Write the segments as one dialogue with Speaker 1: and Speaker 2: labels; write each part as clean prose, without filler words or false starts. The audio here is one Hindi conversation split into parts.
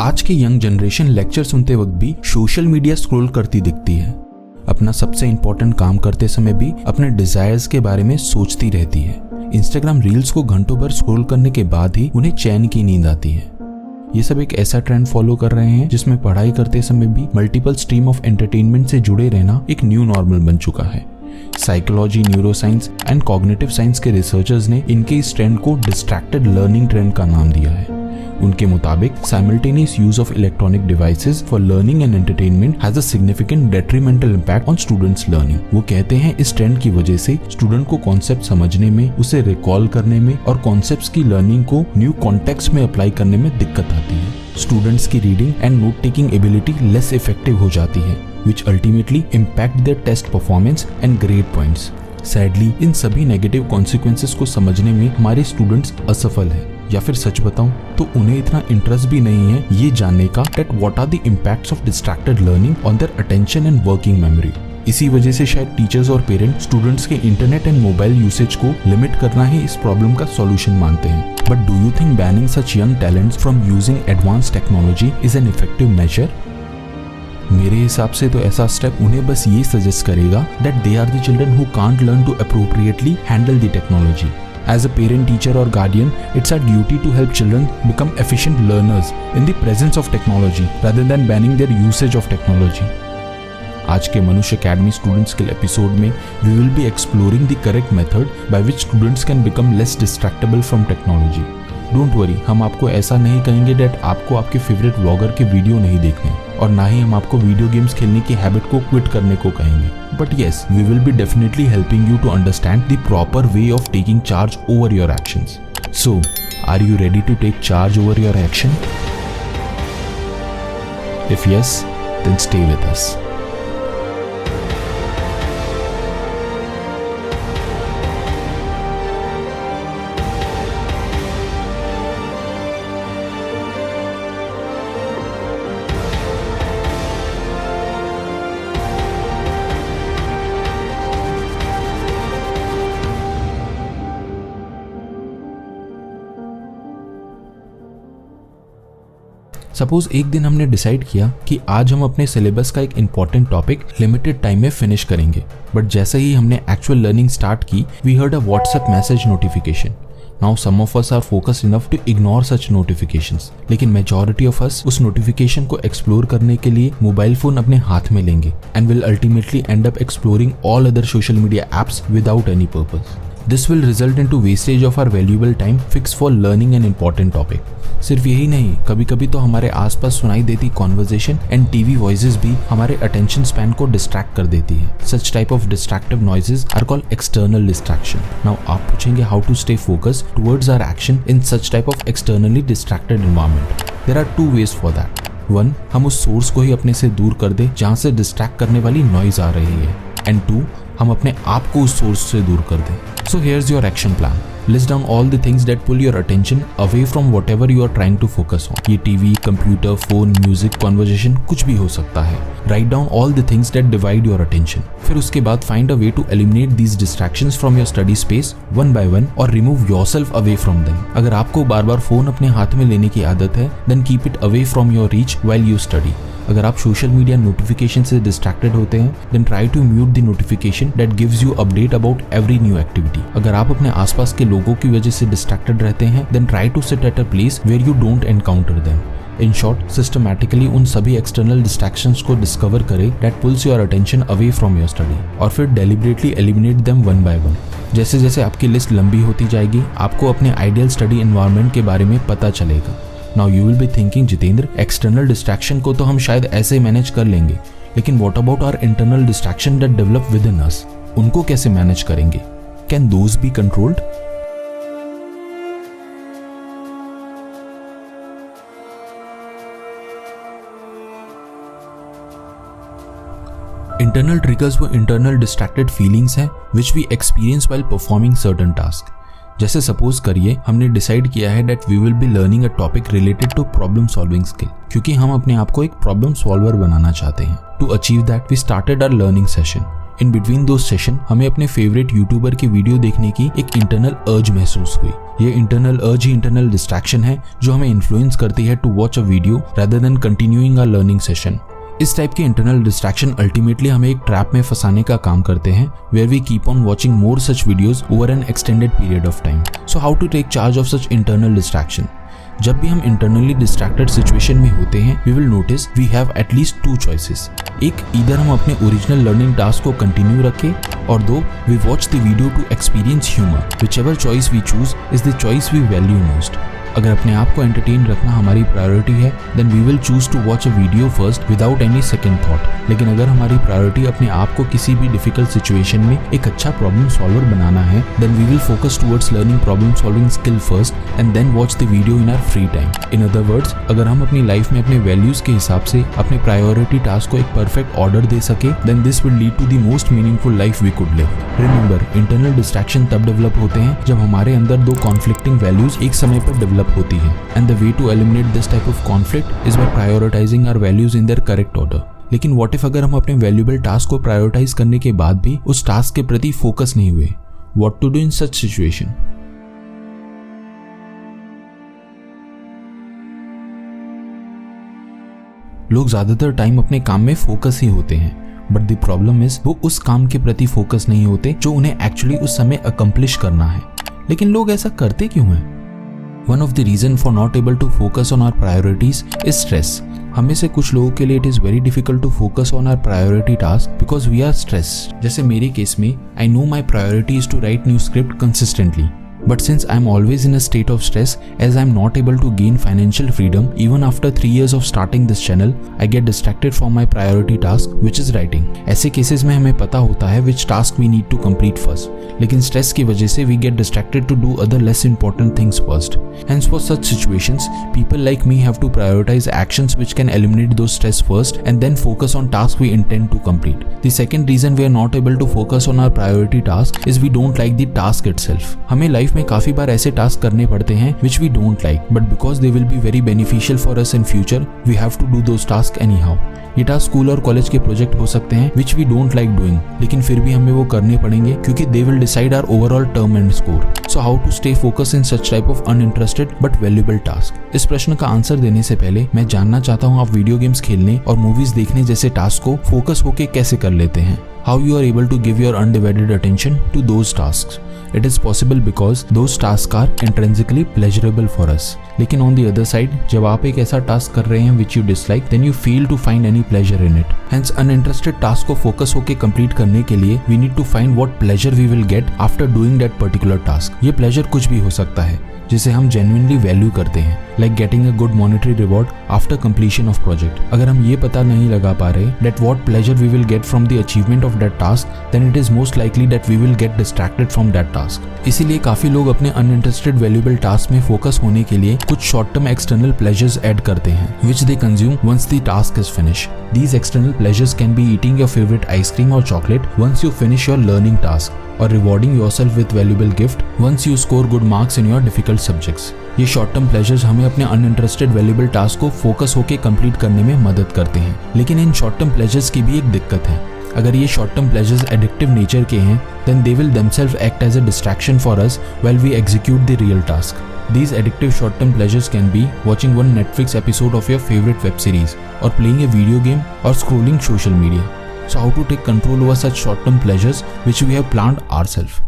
Speaker 1: आज के यंग जनरेशन लेक्चर सुनते वक्त भी सोशल मीडिया स्क्रॉल करती दिखती है। अपना सबसे इंपॉर्टेंट काम करते समय भी अपने डिजायर्स के बारे में सोचती रहती है। इंस्टाग्राम रील्स को घंटों भर स्क्रॉल करने के बाद ही उन्हें चैन की नींद आती है। ये सब एक ऐसा ट्रेंड फॉलो कर रहे हैं जिसमें पढ़ाई करते समय भी मल्टीपल स्ट्रीम ऑफ एंटरटेनमेंट से जुड़े रहना एक न्यू नॉर्मल बन चुका है। Psychology, neuroscience and cognitive science के रिसर्चर्स ने इनके इस ट्रेंड को डिस्ट्रैक्टेड लर्निंग ट्रेंड का नाम दिया है। उनके मुताबिक simultaneous use of electronic devices for learning and entertainment has a significant detrimental impact on students learning. वो कहते हैं इस ट्रेंड की वजह से स्टूडेंट को कॉन्सेप्ट समझने में, उसे रिकॉल करने में और कॉन्सेप्ट्स की लर्निंग को न्यू कॉन्टेक्स्ट में अप्लाई करने में दिक्कत आती है। स्टूडेंट्स की reading and note taking ability less effective हो जाती है, which ultimately impact their test performance and grade points. Sadly, इन सभी नेगेटिव कॉन्सिक्वेंसेस को समझने में हमारे स्टूडेंट्स असफल हैं, या फिर सच बताऊं तो उन्हें इतना इंटरेस्ट भी नहीं है ये जानने का that what are the impacts of distracted learning on their attention and working memory. इसी वजह से शायद टीचर्स और पेरेंट स्टूडेंट्स के इंटरनेट एंड मोबाइल यूसेज को लिमिट करना ही इस प्रॉब्लम का सॉल्यूशन मानते हैं। But do you think banning such young talents from using advance technology is an effective measure? मेरे हिसाब से तो ऐसा स्टेप उन्हें बस ये सजेस्ट करेगा that they are the children who can't learn to appropriately handle the technology. As a parent, teacher or guardian, it's our duty to help children become efficient learners in the presence of technology rather than banning their usage of technology. आज के मनुष्य अकेडमी स्टूडेंट स्किल एपिसोड में we will be exploring the correct method by which students can become less distractible from technology. Don't worry, हम आपको ऐसा नहीं कहेंगे that आपको आपके फेवरेट व्लॉगर के वीडियो नहीं देखने, और ना ही हम आपको वीडियो गेम्स खेलने की हैबिट को क्विट करने को कहेंगे। But yes, we will be definitely helping you to understand the proper way of taking charge over your actions. So, are you ready to take charge over your action? If yes, then stay with us. Suppose एक दिन हमने डिसाइड किया कि आज हम अपने सिलेबस का एक इम्पॉर्टेंट टॉपिक लिमिटेड टाइम में फिनिश करेंगे, बट जैसे ही हमने एक्चुअल लर्निंग स्टार्ट की, we heard a WhatsApp message notification. Now some of us are focused enough to ignore such notifications, लेकिन मेजॉरिटी ऑफ अस उस नोटिफिकेशन को एक्सप्लोर करने के लिए मोबाइल फोन अपने हाथ में लेंगे and will ultimately and up exploring all other social media apps without any purpose. This will result into wastage of our valuable time fixed for learning an important topic. सिर्फ यही नहीं, कभी कभी तो हमारे आसपास सुनाई देती कॉन्वर्जेशन एंड टीवी वॉइसेस भी हमारे अटेंशन स्पैन को डिस्ट्रैक्ट कर देती है. Such type of distractive noises are called external distraction. Now आप पूछेंगे how to stay focused towards our action in such type of externally distracted environment. There are two ways for that. One, हम उस सोर्स को ही अपने से दूर कर दे जहाँ से डिस्ट्रैक्ट करने वाली नॉइज आ रही है, एंड टू, हम अपने आप को उस सोर्स से दूर कर दें. So here's your action plan. List down all the things that pull your attention away from whatever you are trying to focus on. ये TV, computer, phone, music, conversation कुछ भी हो सकता है. Write down all the things that divide your attention. फिर उसके बाद find a way to eliminate these distractions from your study space one by one और remove yourself away from them. अगर आपको बार बार फोन अपने हाथ में लेने की आदत है, then keep it away from your reach while you study. अगर आप सोशल मीडिया नोटिफिकेशन से डिस्ट्रैक्टेड होते हैं, then try to mute the notification that gives you update about every new activity. अगर आप अपने आसपास के लोगों की वजह से डिस्ट्रैक्टेड रहते हैं, then try to sit at a place where you don't encounter them. In short, systematically उन सभी एक्सटर्नल डिस्ट्रैक्शंस को डिस्कवर करें that pulls your attention away from your study, और फिर deliberately eliminate them one by one. जैसे जैसे आपकी लिस्ट लंबी होती जाएगी, आपको अपने आइडियल स्टडी एनवायरनमेंट के बारे में पता चलेगा. Now you will be thinking, Jitendra, external distraction को तो हम शायद ऐसे मैनेज कर लेंगे, लेकिन what about our internal distraction that develop within us? उनको कैसे मैनेज करेंगे? Can those be controlled? Internal triggers वो internal distracted feelings हैं which we experience while performing certain tasks. जैसे सपोज करिए हमने डिसाइड किया है that we will be learning a topic related to problem solving skill, क्योंकि हम अपने आप को एक प्रॉब्लम सॉल्वर बनाना चाहते हैं. To achieve that we started our learning session. In between दो सेशन हमें अपने फेवरेट यूट्यूबर की वीडियो देखने की एक इंटरनल अर्ज महसूस हुई। ये इंटरनल अर्ज ही इंटरनल डिस्ट्रैक्शन है जो हमें इन्फ्लुएंस करती है to watch a video rather than continuing a learning session. इस टाइप के इंटरनल डिस्ट्रैक्शन अल्टीमेटली हमें एक ट्रैप में फंसाने का काम करते हैं, where we keep on watching more such videos over an extended period of time. So how to take charge of such internal distraction? जब भी हम इंटरनली डिस्ट्रैक्टेड सिचुएशन में होते हैं, we will notice we have at least 2 choices. एक, इधर हम अपने ओरिजिनल लर्निंग टास्क को कंटिन्यू रखें, और 2, we watch the video to experience humour. Whichever choice we choose is the choice we value most. अगर अपने आप को एंटरटेन रखना हमारी प्रायोरिटी है, then we will choose to watch a video first without any second thought. लेकिन अगर हमारी प्रायोरिटी अपने आप को किसी भी डिफिकल्ट सिचुएशन में एक अच्छा प्रॉब्लम सॉल्वर बनाना है, then we will focus towards learning problem solving skill first and then watch the video in our free time. In other words, अगर हम अपनी लाइफ में अपने वैल्यूज के हिसाब से अपने प्रायोरिटी टास्क को एक परफेक्ट ऑर्डर दे सके, then this will lead to the most meaningful life we could live. Remember, internal distraction तब डेवलप होते हैं जब हमारे अंदर 2 कॉन्फ्लिक्टिंग वैल्यूज एक समय पर डेवलप होती है, and the way to eliminate this type of conflict is by prioritizing our values in their correct order। लेकिन what if अगर हम अपने वैल्यूएबल टास्क को प्रायोरिटाइज करने के बाद भी उस टास्क के प्रति फोकस नहीं हुए? What to do in such situation? लोग ज्यादातर टाइम अपने काम में फोकस ही होते हैं, बट द प्रॉब्लम इज वो उस काम के प्रति फोकस नहीं होते जो उन्हें एक्चुअली उस समय अकम्प्लिश करना है। लेकिन लोग ऐसा करते क्यों हैं? One of the reason for not able to focus on our priorities is stress। हमें से कुछ लोगों के लिए it is very difficult to focus on our priority task because we are stressed। जैसे मेरे केस में I know my priority is to write new script consistently, but since I am always in a state of stress as I am not able to gain financial freedom even after 3 years of starting this channel, I get distracted from my priority task which is writing। ऐसे केसेस में हमें पता होता है which task we need to complete first, लेकिन स्ट्रेस की वजह से we get distracted to do other less important things first। Hence for such situations, people like me have to prioritize actions which can eliminate those stress first and then focus on tasks we intend to complete। The second reason we are not able to focus on our priority task is we don't like the task itself। हमें लाइफ में काफी बार ऐसे टास्क करने पड़ते हैं which we don't like, but because they will be very beneficial for us in future, we have to do those tasks anyhow। ये टास्क स्कूल और कॉलेज के प्रोजेक्ट हो सकते हैं which we don't like doing, लेकिन फिर भी हमें वो करने पड़ेंगे क्योंकि they will decide our overall term and score। So how to stay focused in such type of uninterested but valuable task? इस प्रश्न का आंसर देने से पहले मैं जानना चाहता हूँ आप वीडियो गेम्स खेलने और मूवीज देखने जैसे टास्क को फोकस होके कैसे कर लेते हैं। How you are able to give your undivided attention to those tasks? It is possible because those tasks are intrinsically pleasurable for us। लेकिन on the other side, जब आप एक ऐसा टास्क कर रहे हैं which you dislike, then you fail to find any pleasure in it। Hence, uninterested task को फोकस होके कंप्लीट करने के लिए we need to find what pleasure we will get after doing that particular task। ये pleasure कुछ भी हो सकता है जिसे हम genuinely वैल्यू करते हैं, like getting a good monetary reward after completion of project। अगर हम ये पता नहीं लगा पा रहे that what pleasure we will get from the achievement of that task, then it is most likely that we will get distracted from that task। इसीलिए काफी लोग अपने uninterested valuable task में फोकस होने के लिए कुछ short term external pleasures add करते हैं which they consume once the task is finished। These external pleasures can be eating your favorite ice cream or chocolate once you finish your learning task, or rewarding yourself with valuable gift once you score good marks in your difficult subjects। ये शॉर्ट टर्म प्लेजर्स हमें अपने अनइंटरेस्टेड वैल्यूएबल टास्क को फोकस होके कंप्लीट करने में मदद करते हैं, लेकिन इन शॉर्ट टर्म प्लेजर्स की भी एक दिक्कत है। अगर ये short term pleasures addictive nature के हैं, then they will themselves act as a distraction for us while we execute the real task। These addictive short-term pleasures can be watching one Netflix episode of your favorite web series, or playing a video game, or scrolling social media। So how to take control over such short-term pleasures which we have planned ourselves?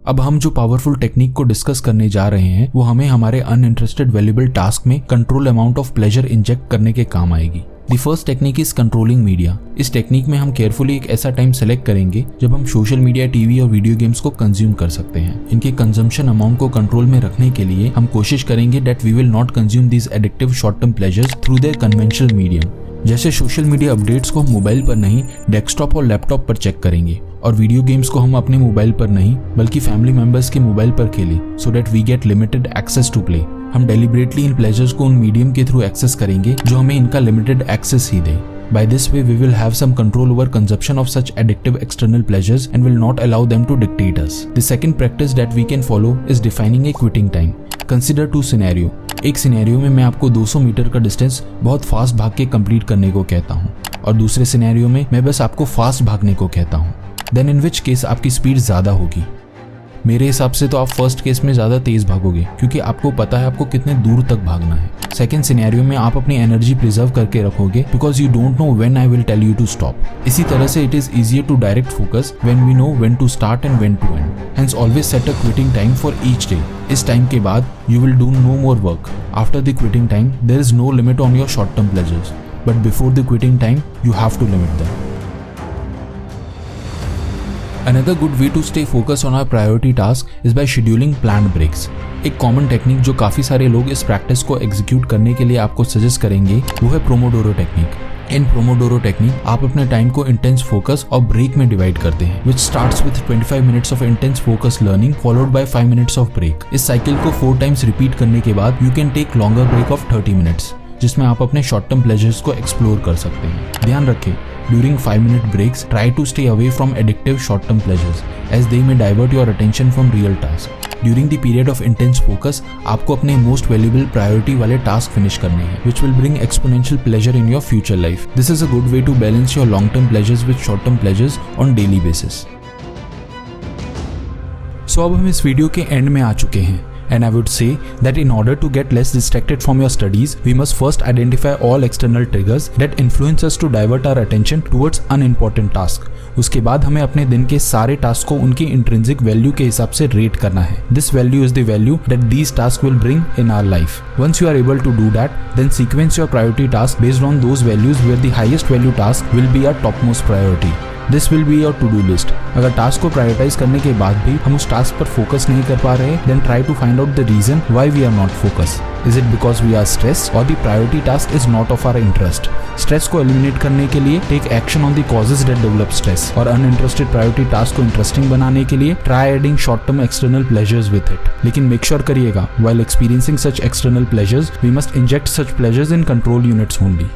Speaker 1: अब हम जो पावरफुल टेक्निक को डिस्कस करने जा रहे हैं वो हमें हमारे अनइंटरेस्टेड वैल्यूएबल टास्क में control amount of pleasure inject करने के काम आएगी। The first technique is controlling media. इस टेक्निक में हम केयरफुली एक ऐसा टाइम सेलेक्ट करेंगे जब हम सोशल मीडिया, टीवी और वीडियो गेम्स को कंज्यूम कर सकते हैं। इनके कंजम्पशन अमाउंट को कंट्रोल में रखने के लिए हम कोशिश करेंगे that we will not consume these addictive short term pleasures through their conventional medium. जैसे सोशल मीडिया अपडेट्स को हम मोबाइल पर नहीं, डेस्कटॉप और लैपटॉप पर चेक करेंगे, और वीडियो गेम्स को हम अपने मोबाइल पर नहीं बल्कि फैमिली मेंबर्स के मोबाइल पर खेलें, so that we get limited access to play. हम डेलिबरेटली इन प्लेजर्स को उन मीडियम के थ्रू एक्सेस करेंगे जो हमें इनका लिमिटेड एक्सेस ही दे। By this way, we will have some control over consumption of such addictive external pleasures and will not allow them to dictate us। The second practice that we can follow is defining a quitting time। Consider 2 scenario. एक सिनेरियो में मैं आपको 200 मीटर का डिस्टेंस बहुत फास्ट भाग के कंप्लीट करने को कहता हूँ और दूसरे सिनेरियो में मैं बस आपको फास्ट भागने को कहता हूँ। देन इन विच केस आपकी स्पीड ज़्यादा होगी? मेरे हिसाब से तो आप फर्स्ट केस में ज़्यादा तेज़ भागोगे क्योंकि आपको पता है आपको कितने दूर तक भागना है। सेकेंड सिनेरियो में आप अपनी एनर्जी प्रिजर्व करके रखोगे because you don't know when I will tell you to stop. इसी तरह से it is easier to direct focus when we know when to start and when to end. Hence always set a quitting time for each day. इस टाइम के बाद you will do no more work. After the quitting time there is no limit on your short term pleasures, but before the quitting time you have to limit them. Another good way to stay focused on our priority task is by scheduling planned breaks. एक कॉमन टेक्निक जो काफ़ी सारे लोग इस प्रैक्टिस को एग्जीक्यूट करने के लिए आपको सजेस्ट करेंगे वो है प्रोमोडोरो टेक्निक। इन प्रोमोडोरो टेक्निक आप अपने टाइम को इंटेंस फोकस और ब्रेक में डिवाइड करते हैं, which starts with 25 minutes of intense focus learning followed by 5 minutes of break. इस साइकिल को 4 टाइम्स रिपीट करने के बाद you can take longer break of 30 minutes जिसमें आप अपने शॉर्ट टर्म प्लेजर्स को एक्सप्लोर कर सकते हैं। ध्यान रखें, during 5-minute breaks, try to stay away from addictive short-term pleasures as they may divert your attention from real tasks. During the period of intense focus, आपको अपने most valuable priority वाले task finish करने हैं, which will bring exponential pleasure in your future life. This is a good way to balance your long-term pleasures with short-term pleasures on daily basis. So अब हम इस वीडियो के एंड में आ चुके हैं। And I would say that in order to get less distracted from your studies, we must first identify all external triggers that influence us to divert our attention towards unimportant tasks. उसके बाद हमें अपने दिन के सारे टास्क को उनकी इंट्रिंसिक वैल्यू के हिसाब से रेट करना है। This value is the value that these tasks will bring in our life. Once you are able to do that, then sequence your priority tasks based on those values where the highest value task will be our topmost priority. This will be your to-do list. अगर टास्क को प्रायोरिटाइज करने के बाद भी हम उस टास्क पर फोकस नहीं कर पा रहे, then try to find out the reason why we are not focused. Is it because we are stressed or the priority task is not of our interest? Stress को एलिमिनेट करने के लिए take action on the causes that develop stress और अनइंटरेस्टेड प्रायोरिटी टास्क को इंटरेस्टिंग बनाने के लिए try adding short term external pleasures with it. लेकिन मेक श्योर करिएगा while experiencing such external pleasures, we must inject such pleasures in control units only.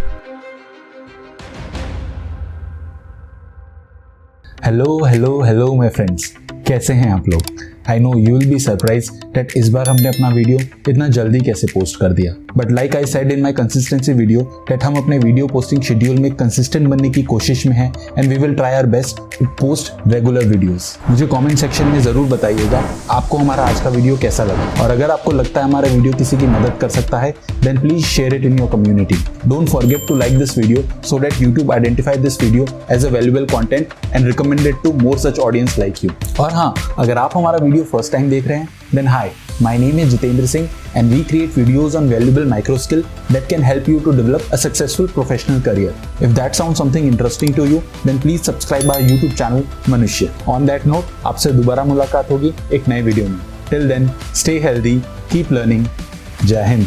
Speaker 2: Hello my friends, कैसे हैं आप लोग? I know you will be surprise that इस बार हमने अपना वीडियो इतना जल्दी कैसे पोस्ट कर दिया, but like I said in my consistency video that हम अपने वीडियो पोस्टिंग शेड्यूल में कंसिस्टेंट बनने की कोशिश में हैं and we will try our best to post regular videos. मुझे कमेंट सेक्शन में जरूर बताइएगा आपको हमारा आज का वीडियो कैसा लगा, और अगर आपको लगता है हमारा वीडियो किसी की मदद कर सकता है then please share it in your community. Don't forget to like this video so that YouTube identify this video as a valuable content and recommend it to more such audience like you. और हाँ, अगर आप हमारा वीडियो फर्स्ट टाइम देख रहे हैं then hi, my name is Jitendra Singh and we create videos on valuable micro skill that can help you to develop a successful professional career. If that sounds something interesting to you, then please subscribe our YouTube channel Manushya. On that note, आपसे दोबारा मुलाकात होगी एक नए वीडियो में। Till then, stay healthy, keep learning. जय हिंद।